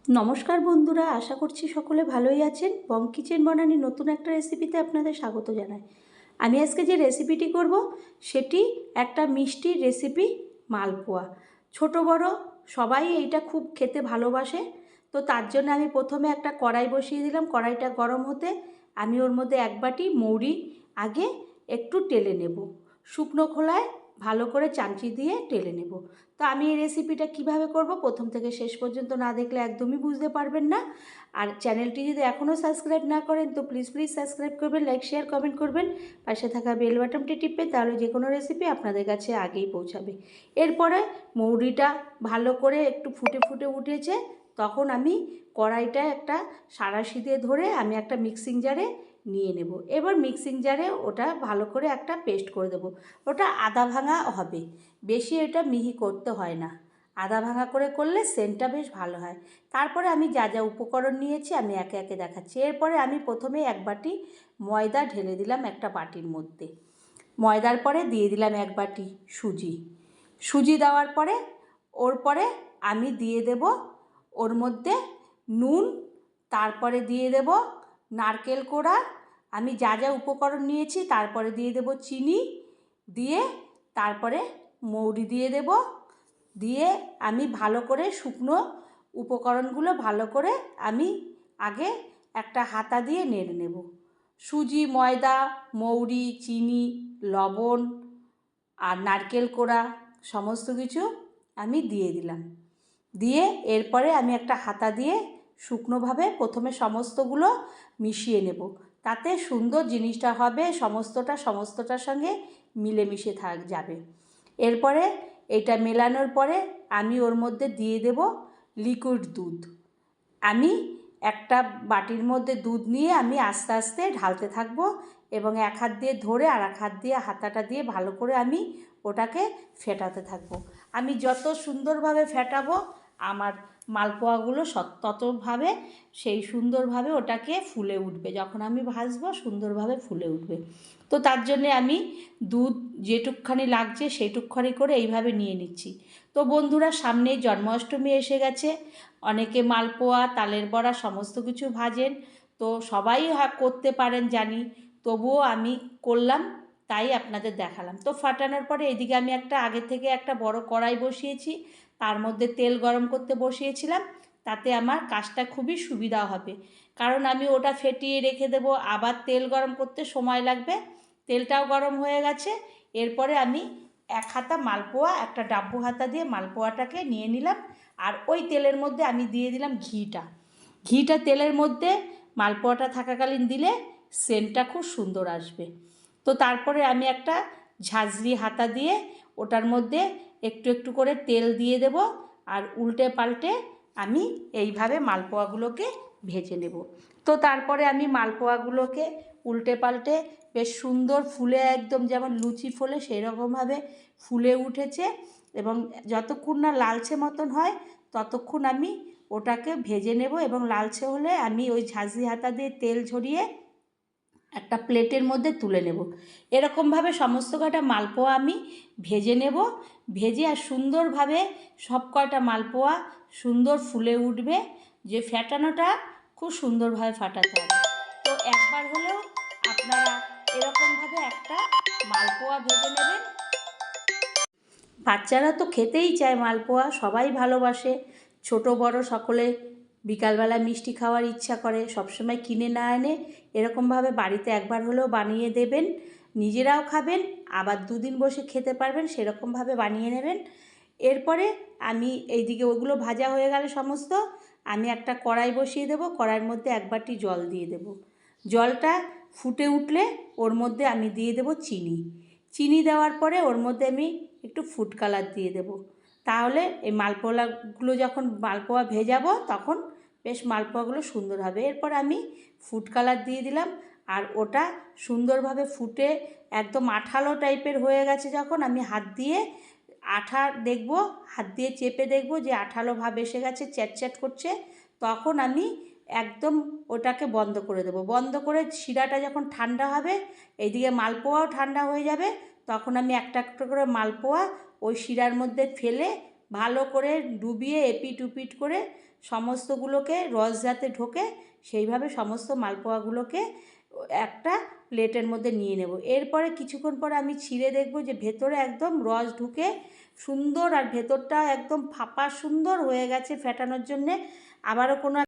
নমস্কার বন্ধুরা, আশা করছি সকলে ভালোই আছেন। বং কিচেন বনানি নতুন একটা রেসিপিতে আপনাদের স্বাগত জানাই। আমি আজকে যে রেসিপিটি করব সেটি একটা মিষ্টির রেসিপি, মালপোয়া। ছোট বড় সবাই এইটা খুব খেতে ভালোবাসে। তো তার জন্য আমি প্রথমে একটা কড়াই বসিয়ে দিলাম। কড়াইটা গরম হতে আমি ওর মধ্যে এক বাটি মৌরি আগে একটু টেলে নেব। শুকনো খোলায় ভালো করে চামচি দিয়ে টেলে নেব। তো আমি এই রেসিপিটা কিভাবে করব প্রথম থেকে শেষ পর্যন্ত না দেখলে একদমই বুঝতে পারবেন না। আর চ্যানেলটি যদি এখনও সাবস্ক্রাইব না করেন তো প্লিজ সাবস্ক্রাইব করবেন, লাইক শেয়ার কমেন্ট করবেন, পাশে থাকা বেল বাটনটি টিপবেন, তাহলে যে কোনো রেসিপি আপনাদের কাছে আগেই পৌঁছাবে। এরপরে মৌরিটা ভালো করে একটু ফুটে ফুটে উঠেছে, তখন আমি কড়াইটা একটা সাঁড়াশি দিয়ে ধরে আমি একটা মিক্সিং জারে নিয়ে নেব। এবার মিক্সিং জারে ওটা ভালো করে একটা পেস্ট করে দেবো। ওটা আদা ভাঙা হবে, বেশি এটা মিহি করতে হয় না। আদা ভাঙা করে করলে সেন্টটা বেশ ভালো হয়। তারপরে আমি যা যা উপকরণ নিয়েছি আমি একে একে দেখাচ্ছি। এরপরে আমি প্রথমে এক বাটি ময়দা ঢেলে দিলাম একটা বাটির মধ্যে। ময়দার পরে দিয়ে দিলাম এক বাটি সুজি। সুজি দেওয়ার পরে ওর পরে আমি দিয়ে দেব ওর মধ্যে নুন, তারপরে দিয়ে দেব নারকেল কোড়া। আমি যা যা উপকরণ নিয়েছি তারপরে দিয়ে দেব চিনি, দিয়ে তারপরে মৌরি দিয়ে দেব। দিয়ে আমি ভালো করে শুকনো উপকরণগুলো ভালো করে আমি আগে একটা হাতা দিয়ে নেড়ে নেব। সুজি, ময়দা, মৌরি, চিনি, লবণ আর নারকেল কোড়া সমস্ত কিছু আমি দিয়ে দিলাম। দিয়ে এরপরে আমি একটা হাতা দিয়ে শুকনোভাবে প্রথমে সমস্তগুলো মিশিয়ে নেব, তাতে সুন্দর জিনিসটা হবে, সমস্তটার সঙ্গে মিলেমিশে যাবে। এরপরে এটা মেলানোর পরে আমি ওর মধ্যে দিয়ে দেব লিকুইড দুধ। আমি একটা বাটির মধ্যে দুধ নিয়ে আমি আস্তে আস্তে ঢালতে থাকবো এবং এক হাত দিয়ে ধরে আর এক হাত দিয়ে হাতাটা দিয়ে ভালো করে আমি ওটাকে ফেটাতে থাকবো। আমি যত সুন্দরভাবে ফেটাবো আমার মালপোয়াগুলো ততভাবে সেই সুন্দরভাবে ওটাকে ফুলে উঠবে। যখন আমি ভাজবো সুন্দরভাবে ফুলে উঠবে। তো তার জন্যে আমি দুধ যেটুকখানি লাগছে সেইটুকখানি করে এইভাবে নিয়ে নিচ্ছি। তো বন্ধুরা, সামনেই জন্মাষ্টমী এসে গেছে। অনেকে মালপোয়া, তালের বড়া সমস্ত কিছু ভাজেন, তো সবাই করতে পারেন জানি, তবুও আমি করলাম, তাই আপনাদের দেখালাম। তো ফাটানোর পরে এদিকে আমি আগে থেকে একটা বড় কড়াই বসিয়েছি, তার মধ্যে তেল গরম করতে বসিয়েছিলাম। তাতে আমার কাজটা খুবই সুবিধা হবে, কারণ আমি ওটা ফেটিয়ে রেখে দেবো, আবার তেল গরম করতে সময় লাগবে। তেলটাও গরম হয়ে গেছে। এরপরে আমি এক হাতা মালপোয়া, একটা ডাব্বু হাতা দিয়ে মালপোয়াটাকে নিয়ে নিলাম। আর ওই তেলের মধ্যে আমি দিয়ে দিলাম ঘিটা তেলের মধ্যে মালপোয়াটা থাকাকালীন দিলে সেন্টটা খুব সুন্দর আসবে। তো তারপরে আমি একটা ঝাঁঝরি হাতা দিয়ে ওটার মধ্যে একটু একটু করে তেল দিয়ে দেব, আর উল্টে পাল্টে আমি এইভাবে মালপোয়াগুলোকে ভেজে নেব। তো তারপরে আমি মালপোয়াগুলোকে উল্টে পাল্টে বেশ সুন্দর ফুলে, একদম যেমন লুচি ফোলে সেই রকমভাবে ফুলে উঠেছে, এবং যতক্ষণ না লালচে মতন হয় ততক্ষণ আমি ওটাকে ভেজে নেব। এবং লালচে হলে আমি ওই ঝাঁঝরি হাতা দিয়ে তেল ঝরিয়ে একটা প্লেটের মধ্যে তুলে নেব। এরকমভাবে সমস্ত কটা মালপোয়া আমি ভেজে নেব। ভেজে আর সুন্দরভাবে সব কয়টা মালপোয়া সুন্দর ফুলে উঠবে, যে ফ্যাটানোটা খুব সুন্দরভাবে ফাটাতে হবে। তো একবার হলেও আপনারা এরকমভাবে একটা মালপোয়া ভেজে নেবেন। বাচ্চারা তো খেতেই চায় মালপোয়া, সবাই ভালোবাসে, ছোট বড় সকলে বিকালবেলা মিষ্টি খাওয়ার ইচ্ছা করে। সবসময় কিনে না এনে এরকমভাবে বাড়িতে একবার হলেও বানিয়ে দেবেন, নিজেরাও খাবেন, আবার দুদিন বসে খেতে পারবেন, সেরকমভাবে বানিয়ে নেবেন। এরপরে আমি এইদিকে ওগুলো ভাজা হয়ে গেলে সমস্ত, আমি একটা কড়াই বসিয়ে দেবো। কড়াইয়ের মধ্যে এক বাটি জল দিয়ে দেবো। জলটা ফুটে উঠলে ওর মধ্যে আমি দিয়ে দেবো চিনি দেওয়ার পরে ওর মধ্যে আমি একটু ফুড কালার দিয়ে দেব। তাহলে এই মালপোয়াগুলো যখন মালপোয়া ভেজাবো তখন বেশ মালপোয়াগুলো সুন্দর হবে। এরপর আমি ফুড কালার দিয়ে দিলাম, আর ওটা সুন্দরভাবে ফুটে একদম আঠালো টাইপের হয়ে গেছে যখন, আমি হাত দিয়ে হাত দিয়ে চেপে দেখব যে আঠালো ভাব এসে গেছে, চ্যাটচ্যাট করছে, তখন আমি একদম ওটাকে বন্ধ করে দেবো। বন্ধ করে শিরাটা যখন ঠান্ডা হবে, এইদিকে মালপোয়াও ঠান্ডা হয়ে যাবে, তখন আমি একটা একটা করে মালপোয়া ওই শিরার মধ্যে ফেলে ভালো করে ডুবিয়ে এপিট উপিট করে সমস্তগুলোকে রস যাতে ঢোকে সেইভাবে সমস্ত মালপোয়াগুলোকে একটা প্লেটের মধ্যে নিয়ে নেব। এরপরে কিছুক্ষণ পরে আমি ছিঁড়ে দেখব যে ভেতরে একদম রস ঢুকে সুন্দর আর ভেতরটা একদম ফাঁপা সুন্দর হয়ে গেছে ফেটানোর জন্যে। আবারও কোনো